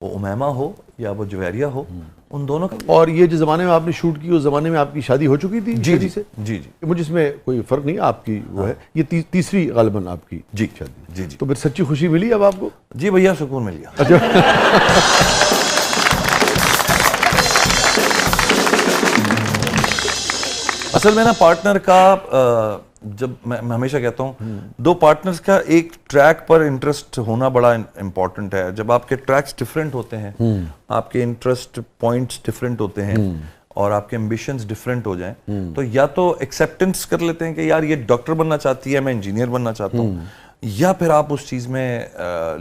वो उमैमा हो या वो जुवैरिया हो, उन दोनों का। और ये जिस ज़माने में आपने शूट की, उस ज़माने में आपकी शादी हो चुकी थी? जी जी से जी जी। मुझे इसमें कोई फ़र्क नहीं, आपकी वो है ये तीसरी गालिबन आपकी जी शादी। जी जी। तो फिर सच्ची खुशी मिली अब आपको? जी भैया, सुकून मिल गया। अच्छा। असल में ना पार्टनर का जब मैं हमेशा कहता हूँ, दो पार्टनर्स का एक ट्रैक पर इंटरेस्ट होना बड़ा इंपॉर्टेंट है। जब आपके ट्रैक्स डिफरेंट होते हैं, आपके इंटरेस्ट पॉइंट्स डिफरेंट होते हैं और आपके एम्बिशंस डिफरेंट हो जाएं, तो या तो एक्सेप्टेंस कर लेते हैं कि यार ये डॉक्टर बनना चाहती है, मैं इंजीनियर बनना चाहता हूँ, या फिर आप उस चीज़ में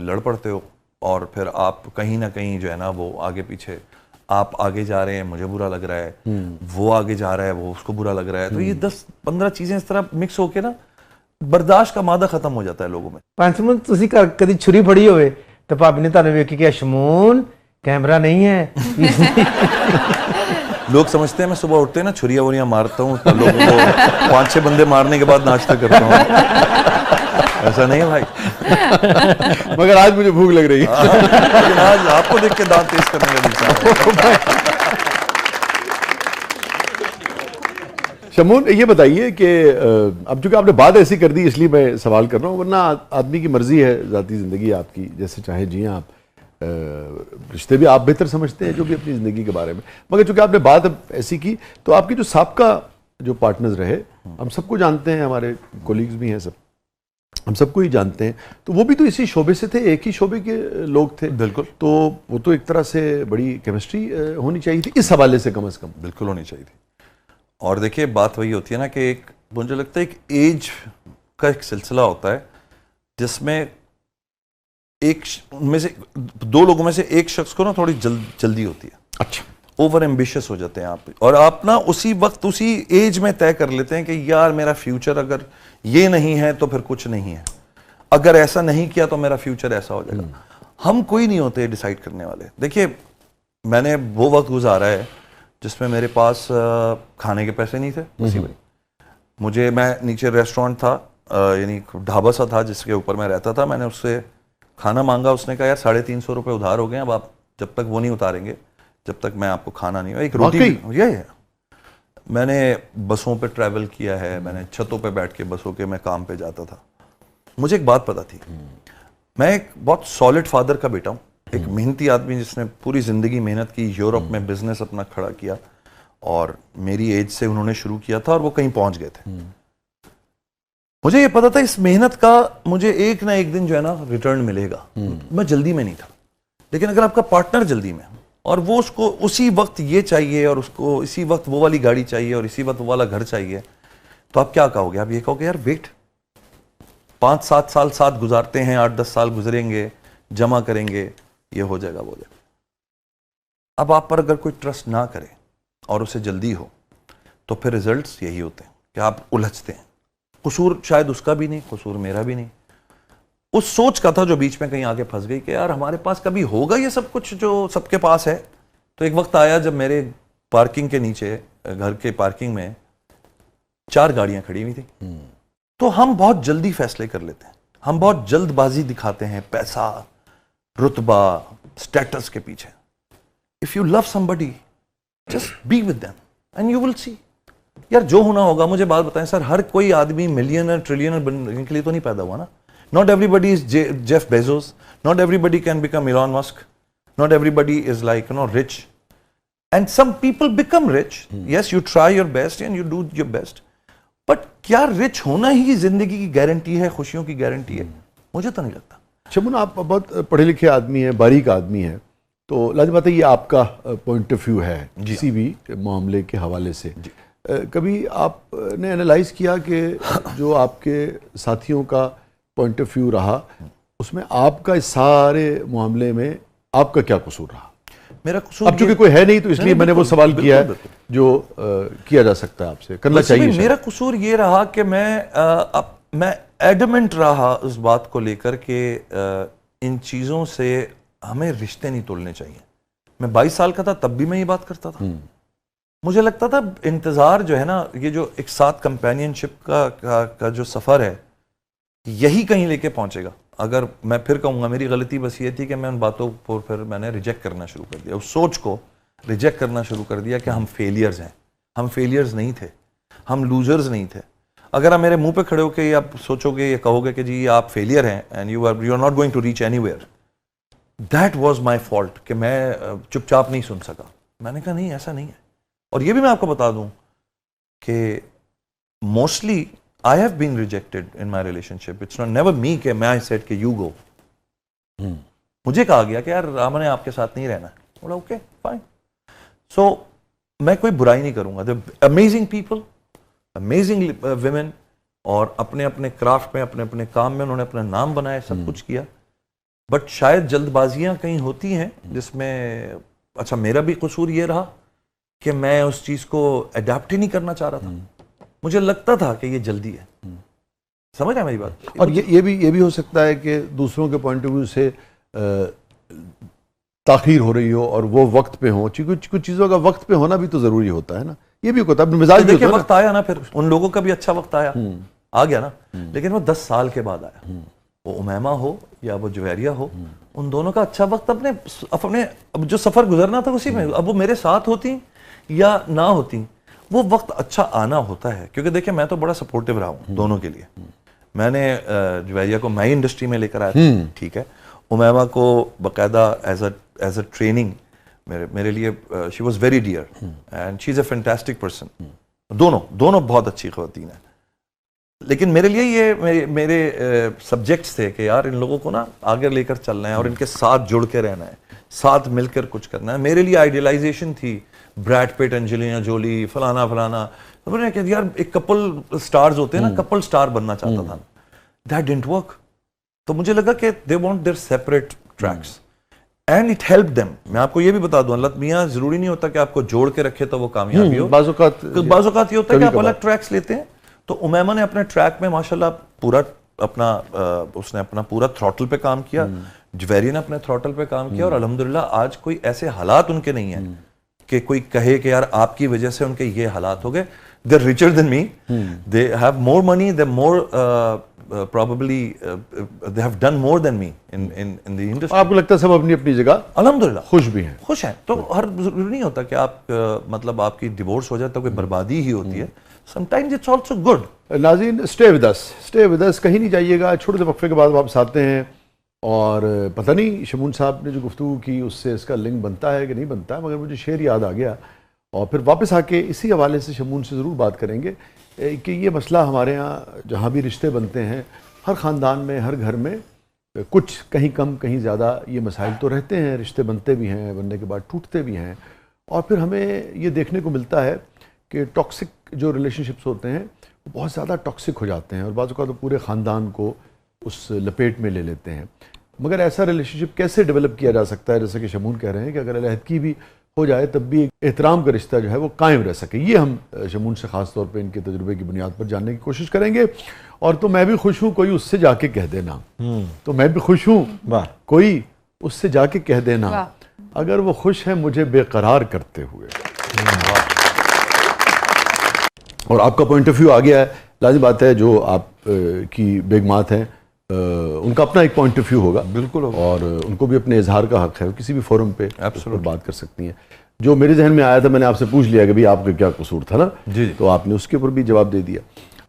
लड़ पड़ते हो और फिर आप कहीं ना कहीं जो है ना वो आगे पीछे, आप आगे जा रहे हैं, मुझे बुरा लग रहा है, वो आगे जा रहा है, वो उसको बुरा लग रहा है। तो ये 10-15 चीजें इस तरह मिक्स होके ना बर्दाश्त का मादा खत्म हो जाता है लोगों में। पंचमन ਤੁਸੀਂ कभी छुरी फड़ी होवे तो भाभी ने ताने वेख के शमून कैमरा नहीं है। लोग समझते हैं मैं सुबह उठते हैं ना छुरिया वुरियां मारता हूँ, तो लोगों को 5-6 बंदे मारने के बाद नाश्ता करता हूँ। ऐसा नहीं है भाई। मगर आज मुझे भूख लग रही है। लेकिन आज आपको देख के दांत तेज करने का दिल चाह। शमून, ये बताइए कि अब चूंकि आपने बात ऐसी कर दी इसलिए मैं सवाल कर रहा हूँ, वरना आदमी की मर्जी है, ज़ाती ज़िंदगी आपकी, जैसे चाहे जिए आप। रिश्ते भी आप बेहतर समझते हैं जो भी अपनी ज़िंदगी के बारे में, मगर चूंकि आपने बात अब ऐसी की, तो आपकी जो साबका जो पार्टनर्स रहे, हम सबको जानते हैं, हमारे कोलीग्स भी हैं, सब हम सबको ही जानते हैं, तो वो भी तो इसी शोबे से थे, एक ही शोबे के लोग थे। बिल्कुल। तो वो तो एक तरह से बड़ी केमिस्ट्री होनी चाहिए थी इस हवाले से, कम से कम। बिल्कुल होनी चाहिए थी। और देखिए बात वही होती है ना कि एक, मुझे लगता है एक एज का एक सिलसिला होता है जिसमें एक उनमें से दो लोगों में से एक शख्स को ना थोड़ी जल्दी होती है। अच्छा। ओवर एम्बिशियस हो जाते हैं आप, और आप ना उसी वक्त उसी एज में तय कर लेते हैं कि यार मेरा फ्यूचर अगर ये नहीं है तो फिर कुछ नहीं है, अगर ऐसा नहीं किया तो मेरा फ्यूचर ऐसा हो जाएगा। हम कोई नहीं होते डिसाइड करने वाले। देखिए मैंने वो वक्त गुजारा है जिसमें मेरे पास खाने के पैसे नहीं थे, उसी में मैं नीचे रेस्टोरेंट था, यानी ढाबा सा था जिसके ऊपर मैं रहता था। मैंने उससे खाना मांगा, उसने कहा यार 350 रुपये उधार हो गए, अब आप जब तक वो नहीं उतारेंगे जब तक मैं आपको खाना नहीं, एक रोटी। ये है। मैंने बसों पे ट्रैवल किया है, मैंने छतों पे बैठ के बसों के मैं काम पे जाता था। मुझे एक बात पता थी, मैं एक बहुत सॉलिड फादर का बेटा हूँ, एक मेहनती आदमी जिसने पूरी जिंदगी मेहनत की, यूरोप में बिजनेस अपना खड़ा किया, और मेरी एज से उन्होंने शुरू किया था और वो कहीं पहुंच गए थे। मुझे ये पता था इस मेहनत का मुझे एक ना एक दिन जो है ना रिटर्न मिलेगा। मैं जल्दी में नहीं था, लेकिन अगर आपका पार्टनर जल्दी में और वो उसको उसी वक्त ये चाहिए और उसको इसी वक्त वो वाली गाड़ी चाहिए और इसी वक्त वो वाला घर चाहिए, तो आप क्या कहोगे? आप ये कहोगे यार वेट, 5-7 साल साथ गुजारते हैं, 8-10 साल गुजरेंगे, जमा करेंगे, ये हो जाएगा, वो हो जाएगा। अब आप पर अगर कोई ट्रस्ट ना करे और उसे जल्दी हो, तो फिर रिजल्ट्स यही होते हैं कि आप उलझते हैं। कसूर शायद उसका भी नहीं, कसूर मेरा भी नहीं, उस सोच का था जो बीच में कहीं आगे फंस गई कि यार हमारे पास कभी होगा ये सब कुछ जो सबके पास है। तो एक वक्त आया जब मेरे पार्किंग के नीचे, घर के पार्किंग में 4 गाड़ियां खड़ी हुई थी। तो हम बहुत जल्दी फैसले कर लेते हैं, हम बहुत जल्दबाजी दिखाते हैं, पैसा, रुतबा, स्टेटस के पीछे। If you love somebody, just be with them and you will see. यार जो होना होगा। मुझे बात बताएं सर, हर कोई आदमी मिलियनर ट्रिलियनर बनने के लिए तो नहीं पैदा हुआ ना। Not everybody is Jeff Bezos. Not everybody can become Elon Musk. Not everybody is like, rich. And some people become rich. Yes, you try your best and you do your best. But क्या rich होना ही जिंदगी की guarantee है, खुशियों की guarantee है? मुझे तो नहीं लगता। शमून, आप बहुत पढ़े लिखे आदमी हैं, बारीक आदमी हैं, तो लाजिम बात है ये आपका पॉइंट ऑफ व्यू है किसी भी मामले के हवाले से। कभी आपने एनालाइज किया कि जो आपके साथियों का पॉइंट ऑफ व्यू रहा, उसमें आपका इस सारे मामले में आपका क्या कसूर रहा? मेरा कसूर, अब चूंकि कोई है नहीं तो इसलिए मैंने वो सवाल किया है जो किया जा सकता है आपसे, करना चाहिए। मेरा कसूर ये रहा कि मैं एडमेंट रहा उस बात को लेकर के इन चीज़ों से हमें रिश्ते नहीं तोड़ने चाहिए। मैं 22 साल का था तब भी मैं ये बात करता था। मुझे लगता था इंतज़ार जो है ना, ये जो एक साथ कंपेनियनशिप का जो सफ़र है, यही कहीं लेके पहुंचेगा। अगर मैं फिर कहूँगा मेरी गलती बस ये थी कि मैं उन बातों को फिर मैंने रिजेक्ट करना शुरू कर दिया, उस सोच को रिजेक्ट करना शुरू कर दिया कि हम फेलियर्स हैं। हम फेलियर्स नहीं थे, हम लूजर्स नहीं थे। अगर आप मेरे मुंह पे खड़े होकर आप सोचोगे, ये कहोगे कि जी आप फेलियर हैं and you are not going to reach anywhere, that was my fault कि मैं चुपचाप नहीं सुन सका। मैंने कहा नहीं, ऐसा नहीं है। और ये भी मैं आपको बता दूं कि mostly I have been rejected in my relationship. It's not never me कि मैं सेड कि यू गो। मुझे कहा गया कि यार रामा ने आपके साथ नहीं रहना है। बोला ओके फाइन। सो मैं कोई बुराई नहीं करूंगा। The amazing people, amazing women, और अपने अपने क्राफ्ट में, अपने अपने काम में उन्होंने अपना नाम बनाया, सब कुछ किया। बट शायद जल्दबाजियां कहीं होती हैं जिसमें, अच्छा मेरा भी कसूर ये रहा कि मैं उस चीज को अडेप्ट ही नहीं करना चाह रहा था। मुझे लगता था कि ये जल्दी है। समझ आया मेरी बात? और ये भी हो सकता है कि दूसरों के पॉइंट ऑफ व्यू से ताखीर हो रही हो और वो वक्त पे हो। कुछ चीज़ों का वक्त पे होना भी तो ज़रूरी होता है ना, ये भी होता है। मिजाज देखिए वक्त आया ना, फिर उन लोगों का भी अच्छा वक्त आया, आ गया ना। लेकिन वो 10 साल के बाद आया। वो उमैमा हो या वो जुवैरिया हो, उन दोनों का अच्छा वक्त अपने अब जो सफ़र गुजरना था उसी में, अब वो मेरे साथ होती या ना होती, वो वक्त अच्छा आना होता है। क्योंकि देखिए मैं तो बड़ा सपोर्टिव रहा हूँ दोनों के लिए। मैंने जुवैरिया को मैं इंडस्ट्री में लेकर आया था, ठीक है। उमैमा को बाकायदा एज अ ट्रेनिंग मेरे लिए she was very dear and she is a fantastic person. दोनों बहुत अच्छी ख़वातीन हैं। लेकिन मेरे लिए ये मेरे सब्जेक्ट्स थे कि यार इन लोगों को ना आगे लेकर चलना है और इनके साथ जुड़ के रहना है, साथ मिलकर कुछ करना है। मेरे लिए आइडियलाइजेशन थी ब्रैड पिट, एंजेलिना जोली, फलाना फलाना। तो मैंने कहा यार एक कपल स्टार्स होते हैं ना, कपल स्टार बनना चाहता था। That didn't work. तो मुझे लगा कि they want there separate tracks and it help them. मैं आपको ये भी बता दूं, अल्लाह मियां जरूरी नहीं होता कि आपको जोड़ के रखे तो वो कामयाबी हो। बाज़ औक़ात ये होता है कि आप अलग ट्रैक्स लेते हैं। तो उमैमा ने अपने ट्रैक में माशाल्लाह पूरा अपना उसने अपना पूरा थ्रॉटल पे काम किया। जुवैरिया ने अपने थ्रॉटल पे काम किया और अल्हम्दुलिल्लाह आज कोई ऐसे हालात उनके नहीं है कि कोई कहे कि यार आपकी वजह से उनके ये हालात हो गए। They are richer than me, they have more money, they more probably they have done more than me in the industry. आपको लगता है सब अपनी अपनी जगह अल्हम्दुलिल्लाह खुश भी हैं? खुश हैं। तो हर जरूरी नहीं होता कि आप मतलब आपकी डिवोर्स हो जाए तो कोई बर्बादी ही होती है। Sometimes it's also good. नाज़रीन स्टे विद अस, कहीं नहीं जाइएगा। छोटे से वक्फे के बाद वापस आते हैं और पता नहीं शमून साहब ने जो गुफ्तगू की उससे इसका लिंक बनता है कि नहीं बनता है, मगर मुझे शेर याद आ गया और फिर वापस आके इसी हवाले से शमून से ज़रूर बात करेंगे कि ये मसला हमारे यहाँ जहाँ भी रिश्ते बनते हैं, हर ख़ानदान में, हर घर में कुछ कहीं कम कहीं ज़्यादा ये मसाइल तो रहते हैं। रिश्ते बनते भी हैं, बनने के बाद टूटते भी हैं और फिर हमें ये देखने को मिलता है कि टॉक्सिक जो रिलेशनशिप्स होते हैं वो बहुत ज़्यादा टॉक्सिक हो जाते हैं और बाज़ औक़ात तो पूरे ख़ानदान को उस लपेट में ले लेते हैं। मगर ऐसा रिलेशनशिप कैसे डेवलप किया जा सकता है, जैसे कि शमून कह रहे हैं कि अगर अलहदगी भी हो जाए तब भी एहतराम का रिश्ता जो है वो कायम रह सके। ये हम शमून से ख़ास तौर पे इनके तजुर्बे की बुनियाद पर जानने की कोशिश करेंगे। और तो मैं भी खुश हूँ, कोई उससे जाके कह देना, तो मैं भी खुश हूँ, कोई उससे जाके कह देना अगर वो खुश है मुझे बेकरार करते हुए। और आपका पॉइंट ऑफ व्यू आ गया है, लाज़िम बात है। जो आप की बेगमात हैं उनका अपना एक पॉइंट ऑफ व्यू होगा, बिल्कुल, और उनको भी अपने इजहार का हक है, किसी भी फोरम पे बात कर सकती हैं। जो मेरे जहन में आया था मैंने आपसे पूछ लिया कि भाई आपका क्या कसूर था ना जी, तो आपने उसके ऊपर भी जवाब दे दिया।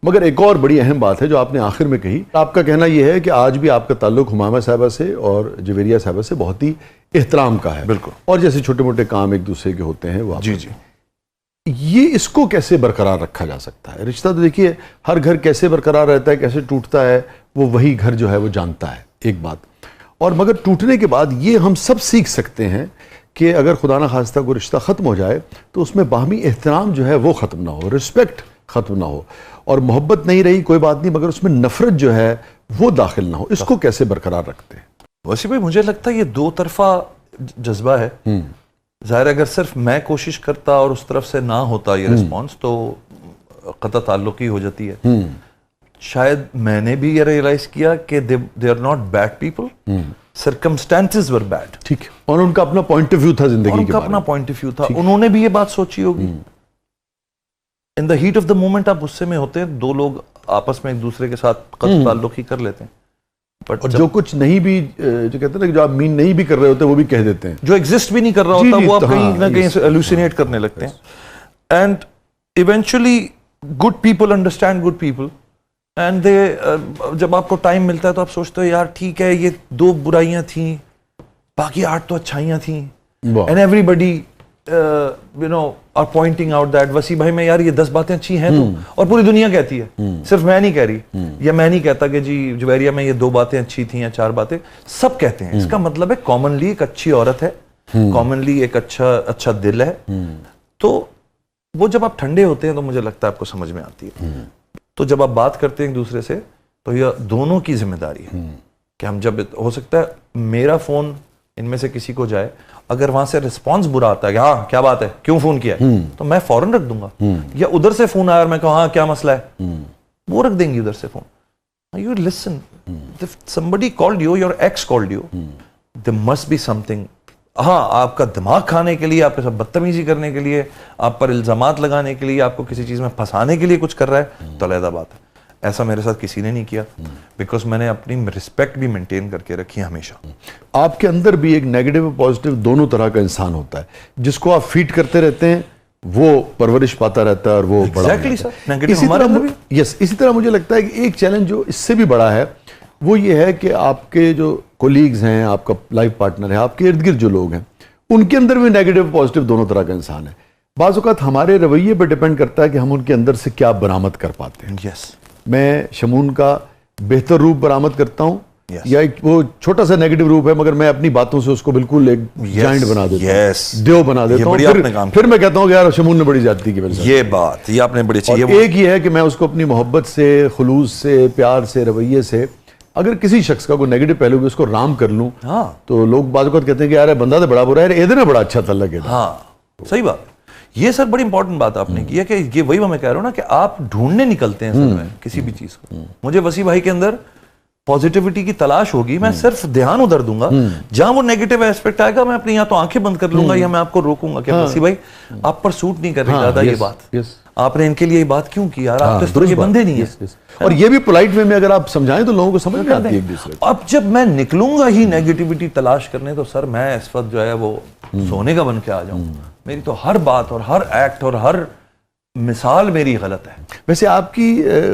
मगर एक और बड़ी अहम बात है जो आपने आखिर में कही, आपका कहना यह है कि आज भी आपका ताल्लुक हुमामा साहबा से और जुवैरिया साहबा से बहुत ही एहतराम का है। बिल्कुल। और जैसे छोटे मोटे काम एक दूसरे के होते हैं वो जी, ये इसको कैसे बरकरार रखा जा सकता है? रिश्ता तो देखिए हर घर कैसे बरकरार रहता है, कैसे टूटता है, वो वही घर जो है वो जानता है, एक बात। और मगर टूटने के बाद ये हम सब सीख सकते हैं कि अगर खुदा ना खास्ता कोई रिश्ता ख़त्म हो जाए तो उसमें बाहमी एहतराम जो है वो ख़त्म ना हो, रिस्पेक्ट ख़त्म ना हो, और मोहब्बत नहीं रही कोई बात नहीं, मगर उसमें नफरत जो है वो दाखिल ना हो। इसको कैसे बरकरार रखते हैं? वैसे भाई मुझे लगता है ये दो तरफा जज्बा है। ज़ाहिर अगर सिर्फ मैं कोशिश करता और उस तरफ से ना होता ये रिस्पॉन्स तो क़ता ताल्लुक़ ही हो जाती है। शायद मैंने भी ये रियलाइज किया कि they are not bad people, circumstances were bad. ठीक है। और उनका अपना पॉइंट ऑफ व्यू था जिंदगी के बारे में, उनका अपना पॉइंट ऑफ व्यू था, उन्होंने भी ये बात सोची होगी। In the heat of the moment आप गुस्से में होते हैं, दो लोग आपस में एक दूसरे के साथ क़त्ल ताल्लुक़ ही कर लेते हैं। बट और जो कुछ नहीं भी जो कहते हैं ना कि जो आप मीन नहीं भी कर रहे होते वो भी कह देते हैं, जो एग्जिस्ट भी नहीं कर रहा जी, होता जी, वो आप तो कहीं हाँ, ना कहीं से एलुसिनेट करने लगते हैं। And eventually good people understand good people and they, जब आपको टाइम मिलता है तो आप सोचते हो यार ठीक है ये 2 बुराइयां थी, बाकी 8 तो अच्छाइयां थी। वाह। And everybody you know are pointing out that Wasi भाई में यार ये 10 बातें अच्छी हैं तो, और पूरी दुनिया कहती है, सिर्फ मैं नहीं कह रही, या मैं नहीं कहता कि जी जुवेरिया में ये 2 बातें अच्छी थी या 4 बातें, सब कहते हैं। इसका मतलब है कॉमनली एक अच्छी औरत है, कॉमनली एक अच्छा दिल है। तो वो जब आप ठंडे होते हैं तो मुझे लगता है आपको समझ में आती है। तो जब आप बात करते हैं एक दूसरे से तो यह दोनों की जिम्मेदारी है कि हम, जब हो सकता है मेरा फोन इनमें से किसी को जाए, अगर वहां से रिस्पांस बुरा आता है कि हाँ क्या बात है, क्यों फोन किया है, तो मैं फौरन रख दूंगा। या उधर से फोन आया और मैं कहूँ हाँ क्या मसला है, वो रख देंगी उधर से phone. You listen, if somebody called you, your ex called you, there must be something। हाँ, आपका दिमाग खाने के लिए, आपके साथ बदतमीजी करने के लिए, आप पर इल्जामात लगाने के लिए, आपको किसी चीज में फंसाने के लिए कुछ कर रहा है तो अलग बात है। ऐसा मेरे साथ किसी ने नहीं किया, बिकॉज मैंने अपनी रिस्पेक्ट भी मेंटेन करके रखी है हमेशा। आपके अंदर भी एक नेगेटिव और पॉजिटिव दोनों तरह का इंसान होता है, जिसको आप फीड करते रहते हैं वो परवरिश पाता रहता है और वो बड़ा Exactly, होता है। sir. Negative इसी हमारे तरह अंदर भी। यस, इसी तरह मुझे लगता है कि एक चैलेंज जो इससे भी बड़ा है वो ये है कि आपके जो कोलीग्स हैं, आपका लाइफ पार्टनर है, आपके इर्द गिर्द जो लोग हैं, उनके अंदर भी नेगेटिव पॉजिटिव दोनों तरह का इंसान है। बाज़ औक़ात हमारे रवैये पर डिपेंड करता है कि हम उनके अंदर से क्या बरामद कर पाते हैं। यस, मैं शमून का बेहतर रूप बरामद करता हूँ, Yes. या एक वो छोटा सा नेगेटिव रूप है, मगर मैं अपनी बातों से उसको बिल्कुल एक जाइंट बना देता yes. हूँ, देव बना ये देता हूँ। बढ़िया आपने काम फिर मैं कहता हूँ कि यार शमून ने बड़ी ज्यादती की वजह से। ये बात ये आपने बड़ी अच्छी, और ये एक ये है कि मैं उसको अपनी मोहब्बत से, खुलूस से, प्यार से, रवैये से, अगर किसी शख्स का कोई नेगेटिव पहलू भी उसको राम कर लूँ, हाँ तो लोग बाज़ औक़ात कहते हैं कि यार बंदा तो बड़ा बुरा है, ये ना बड़ा अच्छा था लगे। हाँ, सही बात। ये सर बड़ी इंपॉर्टेंट बात आपने की है कि ये वही मैं कह रहा हूँ ना कि आप ढूंढने निकलते हैं सर में किसी भी चीज को। मुझे वसी भाई के अंदर पॉजिटिविटी की तलाश होगी, मैं सिर्फ ध्यान उधर दूंगा, जहां वो नेगेटिव एस्पेक्ट आएगा मैं अपनी या तो आंखें बंद कर लूंगा या मैं आपको रोकूंगा कि वसी भाई आप पर सूट नहीं कर रही ज्यादा ये बात, आपने इनके लिए ये बात क्यों की यार, आप तो इस तरह के बंदे नहीं है। और ये भी पोलाइट वे में अगर आप समझाएं तो लोगों को समझ में आती है एक दूसरे को। अब जब मैं निकलूंगा ही नेगेटिविटी तलाश करने, तो सर मैं इस वक्त जो है वो सोने का बन के आ जाऊं। मेरी तो हर बात और हर एक्ट और हर मिसाल मेरी गलत है। वैसे आपकी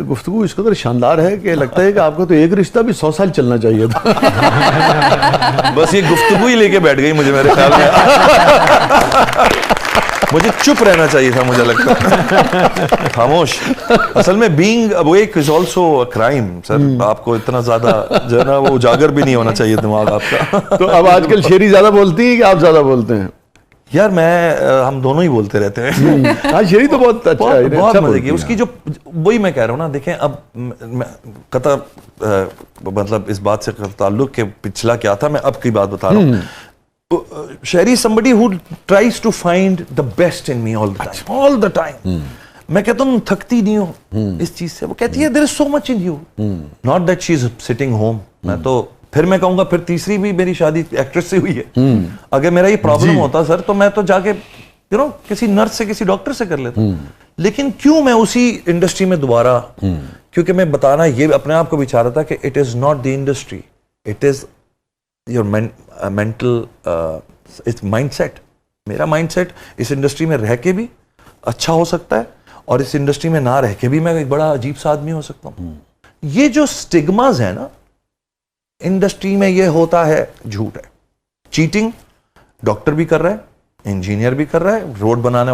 गुफ्तगू इस कदर शानदार है कि लगता है कि आपका तो एक रिश्ता भी 100 साल चलना चाहिए था। बस ये गुफ्तगू ही लेके बैठ गई मुझे, मेरे ख्याल में मुझे चुप रहना चाहिए था, मुझे लगता है खामोश। असल में being awake is also a crime sir. आपको इतना ज्यादा जो है ना वो उजागर भी नहीं होना चाहिए दिमाग आपका। तो अब आजकल शेरी ज्यादा बोलती है कि आप ज्यादा बोलते हैं? यार हम दोनों ही बोलते रहते हैं। हाँ, शेरी तो बहुत अच्छा है, बहुत अच्छा मजे बोलती की हैं। उसकी जो, वही मैं कह रहा हूँ ना, देखें अब कता मतलब इस बात से ताल्लुक के पिछला क्या था, मैं अब की बात बता रहा हूँ। Sherry is somebody who tries to find the best in me all the time. All the time. मैं कहता हूँ थकती नहीं हो इस चीज से, वो कहती है there is so much in you. Not that she is sitting home. मैं तो फिर मैं कहूंगा फिर तीसरी भी मेरी शादी एक्ट्रेस से हुई है। अगर मेरा ये प्रॉब्लम होता सर तो मैं तो जाके किसी नर्स से, किसी डॉक्टर से कर लेता। लेकिन क्यों मैं उसी इंडस्ट्री में दोबारा, क्योंकि मैं बताना ये अपने आप को भी चाह रहा था कि it is not the industry, it is your mental mindset. मेरा माइंडसेट इस इंडस्ट्री में रह के भी अच्छा हो सकता है और इस इंडस्ट्री में ना रह के भी मैं एक बड़ा अजीब सा आदमी हो सकता हूँ। ये जो स्टिग्मास है ना इंडस्ट्री में, ये होता है, झूठ है। चीटिंग डॉक्टर भी कर रहा है, इंजीनियर भी कर रहा है, रोड बनाने